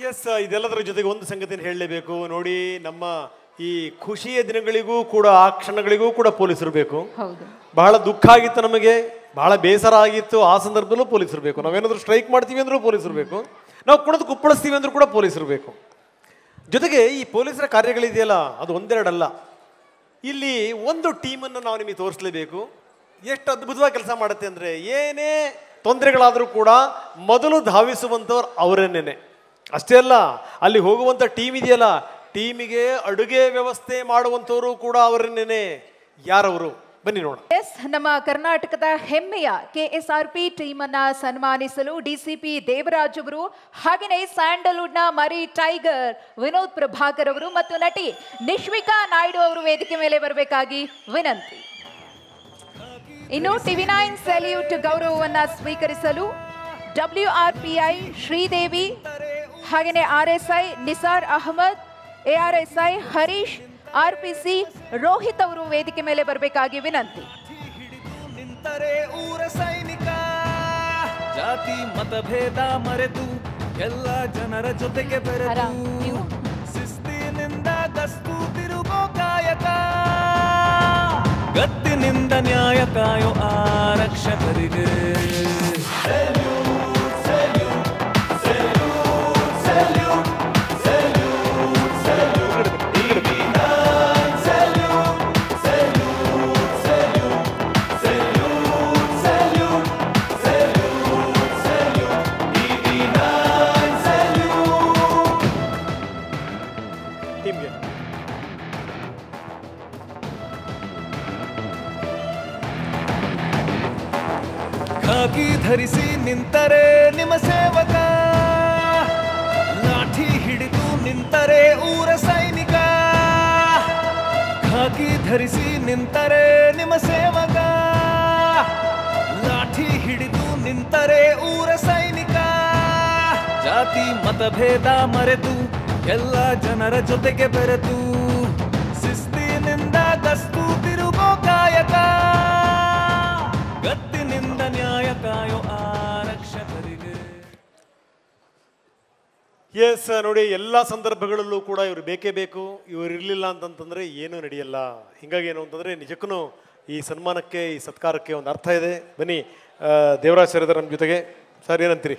S, ಇದೆಲ್ಲದರ ಜೊತೆಗೆ ಒಂದು ಸಂಗತಿಯನ್ನು ಹೇಳಲೇಬೇಕು ನೋಡಿ. ನಮ್ಮ ಈ ಖುಷಿಯ ದಿನಗಳಿಗೂ ಕೂಡ ಆ ಕ್ಷಣಗಳಿಗೂ ಕೂಡ ಪೊಲೀಸರು ಬೇಕು. ಬಹಳ ದುಃಖ ಆಗಿತ್ತು, ನಮಗೆ ಬಹಳ ಬೇಸರ ಆಗಿತ್ತು, ಆ ಸಂದರ್ಭದಲ್ಲೂ ಪೊಲೀಸರು ಬೇಕು. ನಾವೇನಾದ್ರೂ ಸ್ಟ್ರೈಕ್ ಮಾಡ್ತೀವಿ ಅಂದ್ರೂ ಪೊಲೀಸರು ಬೇಕು, ನಾವು ಕುಣಿದು ಕುಪ್ಪಳಿಸ್ತೀವಿ ಅಂದ್ರೂ ಕೂಡ ಪೊಲೀಸರು ಬೇಕು. ಜೊತೆಗೆ ಈ ಪೊಲೀಸರ ಕಾರ್ಯಗಳಿದೆಯಲ್ಲ, ಅದು ಒಂದೆರಡಲ್ಲ. ಇಲ್ಲಿ ಒಂದು ಟೀಮನ್ನು ನಾವು ನಿಮಗೆ ತೋರಿಸಲೇಬೇಕು. ಎಷ್ಟು ಅದ್ಭುತವಾಗಿ ಕೆಲಸ ಮಾಡುತ್ತೆ ಅಂದರೆ, ಏನೇ ತೊಂದರೆಗಳಾದರೂ ಕೂಡ ಮೊದಲು ಧಾವಿಸುವಂಥವ್ರು ಅವರನ್ನೇನೆ. ಅಷ್ಟೇ ಅಲ್ಲ, ಅಲ್ಲಿ ಹೋಗುವಂಥ ಟೀಮ್ ಇದೆಯಲ್ಲ, ಟೀಮಿಗೆ ಅಡುಗೆ ವ್ಯವಸ್ಥೆ ಮಾಡುವಂಥವರು ಕೂಡ ಅವರನ್ನೇನೆ. ಯಾರವರು? ಬನ್ನಿ ನೋಡೋಣ. ಎಸ್, ನಮ್ಮ ಕರ್ನಾಟಕದ ಹೆಮ್ಮೆಯ KSRP ಟೀಮ್ ಅನ್ನ ಸನ್ಮಾನಿಸಲು DCP ದೇವರಾಜ್ ಅವರು, ಹಾಗೆಯೇ ಸ್ಯಾಂಡಲ್ವುಡ್ ನ ಮರಿ ಟೈಗರ್ ವಿನೋದ್ ಪ್ರಭಾಕರ್ ಅವರು ಮತ್ತು ನಟಿ ನಿಶ್ವಿಕಾ ನಾಯ್ಡು ಅವರು ವೇದಿಕೆ ಮೇಲೆ ಬರಬೇಕಾಗಿ ವಿನಂತಿ. ಇನ್ನು TV9 ಸೆಲ್ಯೂಟ್ ಗೌರವವನ್ನ ಸ್ವೀಕರಿಸಲು WRPI ಶ್ರೀದೇವಿ, ಹಾಗೆಯೇ RSI Nisar Ahmed, ARSI Harish, RPC Rohit ಅವರು ವೇದಿಕೆ ಮೇಲೆ ಬರಬೇಕಾಗಿ ವಿನಂತಿ. ಊರ ಸೈನಿಕ ಜಾತಿ ಮತಭೇದ ಮರೆತು ಎಲ್ಲ ಜನರ ಜೊತೆಗೆ ಬೆರೆತು ಶಿಸ್ತಿನಿಂದ ಗಸ್ತು ತಿರುಗೋ ಕಾಯಕ, ಗತ್ತಿನಿಂದ ನ್ಯಾಯ ಕಾಯೋ ಆರಕ್ಷಕರಿಗೆ ಖಾಕಿ ಧರಿಸಿ ನಿಂತರೆ ನಿಮ್ಮ ಸೇವಕ, ಲಾಠಿ ಹಿಡಿದು ನಿಂತರೆ ಊರ ಸೈನಿಕ. ಖಾಕಿ ಧರಿಸಿ ನಿಂತರೆ ನಿಮ್ಮ ಸೇವಕ, ಲಾಠಿ ಹಿಡಿದು ನಿಂತರೆ ಊರ ಸೈನಿಕ. ಜಾತಿ ಮತಭೇದ ಮರೆತು ಎಲ್ಲ ಜನರ ಜೊತೆಗೆ ಬೆರೆತು ಶಿಸ್ತಿನಿಂದ ಗಸ್ತು ತಿರುಗೋ ಕಾಯಕ, ಗತ್ತಿನಿಂದ ನ್ಯಾಯ ಕಾಯೋ ಆರಕ್ಷಕರಿಗೆ. ಎಸ್ ನೋಡಿ, ಎಲ್ಲ ಸಂದರ್ಭಗಳಲ್ಲೂ ಕೂಡ ಇವರು ಬೇಕೇ ಬೇಕು. ಇವರು ಇರಲಿಲ್ಲ ಅಂತಂತಂದರೆ ಏನೂ ನಡೆಯಲ್ಲ. ಹಿಂಗಾಗಿ ಏನು ಅಂತಂದರೆ ನಿಜಕ್ಕೂ ಈ ಸನ್ಮಾನಕ್ಕೆ, ಈ ಸತ್ಕಾರಕ್ಕೆ ಒಂದು ಅರ್ಥ ಇದೆ. ಬನ್ನಿ, ದೇವರಾಜ್ ಸರ್ ಇದ್ದಾರೆ ನಮ್ಮ ಜೊತೆಗೆ. ಸರ್, ಏನಂತೀರಿ?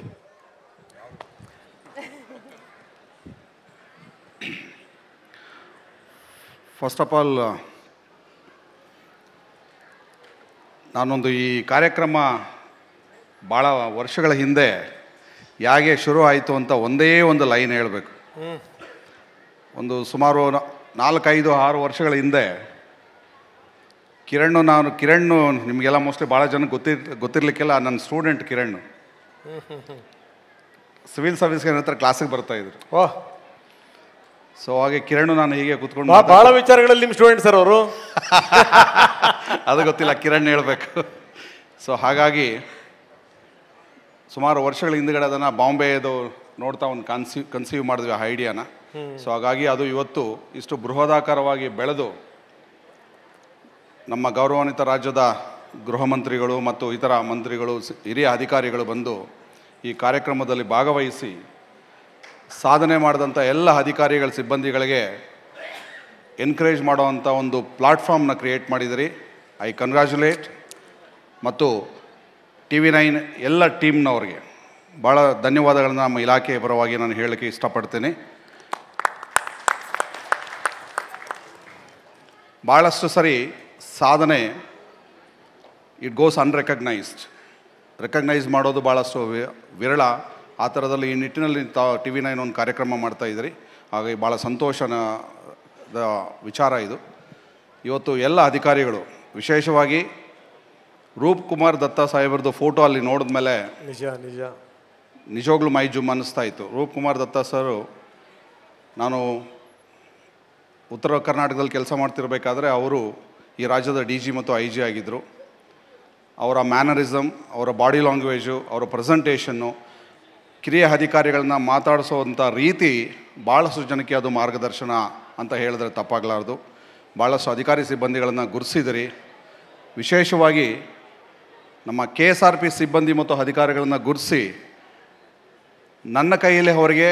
ಫಸ್ಟ್ ಆಫ್ ಆಲ್, ನಾನೊಂದು ಈ ಕಾರ್ಯಕ್ರಮ ಭಾಳ ವರ್ಷಗಳ ಹಿಂದೆ ಯಾಕೆ ಶುರು ಆಯಿತು ಅಂತ ಒಂದೇ ಒಂದು ಲೈನ್ ಹೇಳಬೇಕು. ಒಂದು ಸುಮಾರು 4-5-6 ವರ್ಷಗಳ ಹಿಂದೆ ಕಿರಣ್ ನಿಮಗೆಲ್ಲ ಮೋಸ್ಟ್ಲಿ ಭಾಳ ಜನ ಗೊತ್ತಿರಲಿಕ್ಕೆಲ್ಲ, ನನ್ನ ಸ್ಟೂಡೆಂಟ್ ಕಿರಣ್ ಸಿವಿಲ್ ಸರ್ವಿಸ್ಗೆ ನನ್ನ ಹತ್ರ ಕ್ಲಾಸಿಗೆ ಬರ್ತಾಯಿದ್ರು. ವಾಹ್! ಸೊ ಹಾಗೆ ಕಿರಣ್ ನಾನು ಹೀಗೆ ಕೂತ್ಕೊಂಡು ಭಾಳ ವಿಚಾರಗಳಲ್ಲಿ ನಿಮ್ಮ ಸ್ಟೂಡೆಂಟ್ ಸರ್ ಅವರು. ಅದು ಗೊತ್ತಿಲ್ಲ, ಕಿರಣ್ ಹೇಳಬೇಕು. ಸೊ ಹಾಗಾಗಿ ಸುಮಾರು ವರ್ಷಗಳ ಹಿಂದುಗಡೆ ಅದನ್ನು ಬಾಂಬೆದು ನೋಡ್ತಾ ಒಂದು ಕನ್ಸೀವ್ ಮಾಡಿದ್ವಿ ಆ ಐಡಿಯಾನ. ಸೊ ಹಾಗಾಗಿ ಅದು ಇವತ್ತು ಇಷ್ಟು ಬೃಹದಾಕಾರವಾಗಿ ಬೆಳೆದು ನಮ್ಮ ಗೌರವಾನ್ವಿತ ರಾಜ್ಯದ ಗೃಹ ಮಂತ್ರಿಗಳು ಮತ್ತು ಇತರ ಮಂತ್ರಿಗಳು, ಹಿರಿಯ ಅಧಿಕಾರಿಗಳು ಬಂದು ಈ ಕಾರ್ಯಕ್ರಮದಲ್ಲಿ ಭಾಗವಹಿಸಿ ಸಾಧನೆ ಮಾಡಿದಂಥ ಎಲ್ಲ ಅಧಿಕಾರಿಗಳ ಸಿಬ್ಬಂದಿಗಳಿಗೆ ಎನ್ಕರೇಜ್ ಮಾಡೋವಂಥ ಒಂದು ಪ್ಲಾಟ್ಫಾರ್ಮ್ನ ಕ್ರಿಯೇಟ್ ಮಾಡಿದಿರಿ. I congratulate. ಮತ್ತು TV9 ಎಲ್ಲ ಟೀಮ್ನವ್ರಿಗೆ ಭಾಳ ಧನ್ಯವಾದಗಳನ್ನು ನಮ್ಮ ಇಲಾಖೆಯ ಪರವಾಗಿ ನಾನು ಹೇಳಲಿಕ್ಕೆ ಇಷ್ಟಪಡ್ತೀನಿ. ಭಾಳಷ್ಟು ಸರಿ ಸಾಧನೆ ಇಟ್ ಗೋಸ್ ಅನ್ರೆಕಗ್ನೈಸ್ಡ್. ರೆಕಗ್ನೈಸ್ ಮಾಡೋದು ಭಾಳಷ್ಟು ವಿರಳ. ಆ ಥರದಲ್ಲಿ ಈ ನಿಟ್ಟಿನಲ್ಲಿ TV9 ಒಂದು ಕಾರ್ಯಕ್ರಮ ಮಾಡ್ತಾಯಿದ್ರಿ. ಹಾಗಾಗಿ ಭಾಳ ಸಂತೋಷದ ವಿಚಾರ ಇದು. ಇವತ್ತು ಎಲ್ಲ ಅಧಿಕಾರಿಗಳು, ವಿಶೇಷವಾಗಿ ರೂಪ್ ಕುಮಾರ್ ದತ್ತಾ ಸಾಹೇಬ್ರದ್ದು ಫೋಟೋ ಅಲ್ಲಿ ನೋಡಿದ ಮೇಲೆ ನಿಜವಾಗ್ಲೂ ಮೈ ಜುಮ್ ಅನ್ನಿಸ್ತಾ ಇತ್ತು. ರೂಪ್ ಕುಮಾರ್ ದತ್ತಾ ಸರು, ನಾನು ಉತ್ತರ ಕರ್ನಾಟಕದಲ್ಲಿ ಕೆಲಸ ಮಾಡ್ತಿರ್ಬೇಕಾದ್ರೆ ಅವರು ಈ ರಾಜ್ಯದ DG ಮತ್ತು IG ಆಗಿದ್ದರು. ಅವರ ಮ್ಯಾನರಿಸಮ್, ಅವರ ಬಾಡಿ ಲ್ಯಾಂಗ್ವೇಜು, ಅವರ ಪ್ರೆಸೆಂಟೇಷನ್ನು, ಕಿರಿಯ ಅಧಿಕಾರಿಗಳನ್ನ ಮಾತಾಡಿಸೋವಂಥ ರೀತಿ ಭಾಳಷ್ಟು ಜನಕ್ಕೆ ಅದು ಮಾರ್ಗದರ್ಶನ ಅಂತ ಹೇಳಿದ್ರೆ ತಪ್ಪಾಗಲಾರ್ದು. ಭಾಳಷ್ಟು ಅಧಿಕಾರಿ ಸಿಬ್ಬಂದಿಗಳನ್ನು ಗುರುತಿಸಿದಿರಿ. ವಿಶೇಷವಾಗಿ ನಮ್ಮ KSRP ಸಿಬ್ಬಂದಿ ಮತ್ತು ಅಧಿಕಾರಿಗಳನ್ನು ಗುರುತಿಸಿ ನನ್ನ ಕೈಯಲ್ಲಿ ಅವರಿಗೆ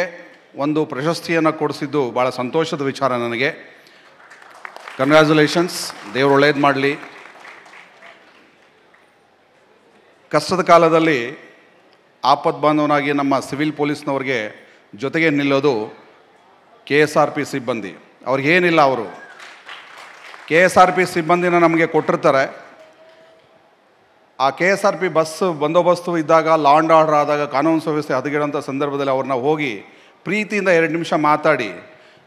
ಒಂದು ಪ್ರಶಸ್ತಿಯನ್ನು ಕೊಡಿಸಿದ್ದು ಭಾಳ ಸಂತೋಷದ ವಿಚಾರ ನನಗೆ. ಕಂಗ್ರ್ಯಾಚುಲೇಷನ್ಸ್, ದೇವರು ಒಳ್ಳೇದು ಮಾಡಲಿ. ಕಷ್ಟದ ಕಾಲದಲ್ಲಿ ಆಪದ್ಬಾಂಧವನಾಗಿ ನಮ್ಮ ಸಿವಿಲ್ ಪೊಲೀಸ್ನವ್ರಿಗೆ ಜೊತೆಗೆ ನಿಲ್ಲೋದು KSRP ಸಿಬ್ಬಂದಿ. ಅವ್ರಿಗೇನಿಲ್ಲ, ಅವರು KSRP ಸಿಬ್ಬಂದಿನ ನಮಗೆ ಕೊಟ್ಟಿರ್ತಾರೆ. ಆ KSRP ಬಸ್ ಬಂದೋಬಸ್ತು ಇದ್ದಾಗ, ಲಾ ಆ್ಯಂಡ್ ಆರ್ಡರ್ ಆದಾಗ, ಕಾನೂನು ಸುವ್ಯವಸ್ಥೆ ಹದಗೆಡೋಂಥ ಸಂದರ್ಭದಲ್ಲಿ ಅವ್ರನ್ನ ಹೋಗಿ ಪ್ರೀತಿಯಿಂದ 2 ನಿಮಿಷ ಮಾತಾಡಿ,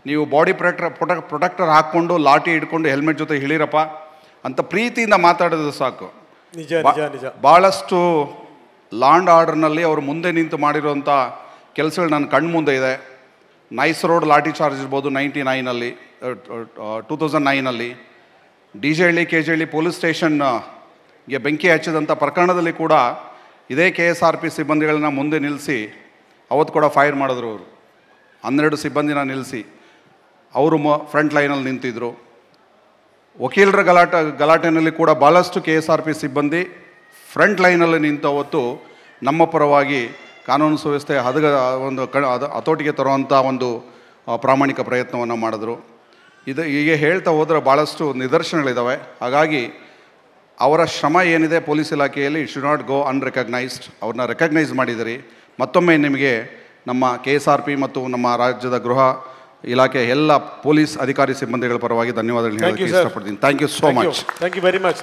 ನೀವು ಬಾಡಿ ಪ್ರೊಟೆಕ್ಟರ್ ಹಾಕ್ಕೊಂಡು ಲಾಠಿ ಹಿಡ್ಕೊಂಡು ಹೆಲ್ಮೆಟ್ ಜೊತೆ ಇಳಿರಪ್ಪ ಅಂತ ಪ್ರೀತಿಯಿಂದ ಮಾತಾಡೋದು ಸಾಕು. ನಿಜ ನಿಜ ನಿಜ. ಭಾಳಷ್ಟು ಲಾ ಆ್ಯಂಡ್ ಆರ್ಡರ್ನಲ್ಲಿ ಅವರು ಮುಂದೆ ನಿಂತು ಮಾಡಿರೋಂಥ ಕೆಲಸಗಳು ನನ್ನ ಕಣ್ಣು ಮುಂದೆ ಇದೆ. ನೈಸ್ ರೋಡ್ ಲಾಠಿ ಚಾರ್ಜ್ ಇರ್ಬೋದು 99ನಲ್ಲಿ 2009ನಲ್ಲಿ, DJ ಹಳ್ಳಿ KJ ಹಳ್ಳಿ ಪೊಲೀಸ್ ಸ್ಟೇಷನ್ಗೆ ಬೆಂಕಿ ಹಚ್ಚಿದಂಥ ಪ್ರಕರಣದಲ್ಲಿ ಕೂಡ ಇದೇ KSRP ಸಿಬ್ಬಂದಿಗಳನ್ನ ಮುಂದೆ ನಿಲ್ಲಿಸಿ ಅವತ್ತು ಕೂಡ ಫೈರ್ ಮಾಡಿದ್ರು. ಅವರು 12 ಸಿಬ್ಬಂದಿನ ನಿಲ್ಲಿಸಿ ಅವರು ಫ್ರಂಟ್ ಲೈನಲ್ಲಿ ನಿಂತಿದ್ದರು. ವಕೀಲರ ಗಲಾಟೆಯಲ್ಲಿ ಕೂಡ ಭಾಳಷ್ಟು KSRP ಸಿಬ್ಬಂದಿ ಫ್ರಂಟ್ ಲೈನಲ್ಲಿ ನಿಂತು ಅವತ್ತು ನಮ್ಮ ಪರವಾಗಿ ಕಾನೂನು ಸುವ್ಯವಸ್ಥೆ ಒಂದು ಹತೋಟಿಗೆ ತರುವಂಥ ಒಂದು ಪ್ರಾಮಾಣಿಕ ಪ್ರಯತ್ನವನ್ನು ಮಾಡಿದ್ರು. ಹೀಗೆ ಹೇಳ್ತಾ ಹೋದರೆ ಭಾಳಷ್ಟು ನಿದರ್ಶನಗಳಿದ್ದಾವೆ. ಹಾಗಾಗಿ ಅವರ ಶ್ರಮ ಏನಿದೆ ಪೊಲೀಸ್ ಇಲಾಖೆಯಲ್ಲಿ it should not go unrecognised. ಅವ್ರನ್ನ ರೆಕಗ್ನೈಸ್ ಮಾಡಿದಿರಿ. ಮತ್ತೊಮ್ಮೆ ನಿಮಗೆ ನಮ್ಮ KSRP ಮತ್ತು ನಮ್ಮ ರಾಜ್ಯದ ಗೃಹ ಇಲಾಖೆ ಎಲ್ಲ ಪೊಲೀಸ್ ಅಧಿಕಾರಿ ಸಿಬ್ಬಂದಿಗಳ ಪರವಾಗಿ ಧನ್ಯವಾದಗಳು ಹೇಳಕ್ಕೆ ಇಷ್ಟಪಡ್ತೀನಿ. Thank you so much. Thank you very much.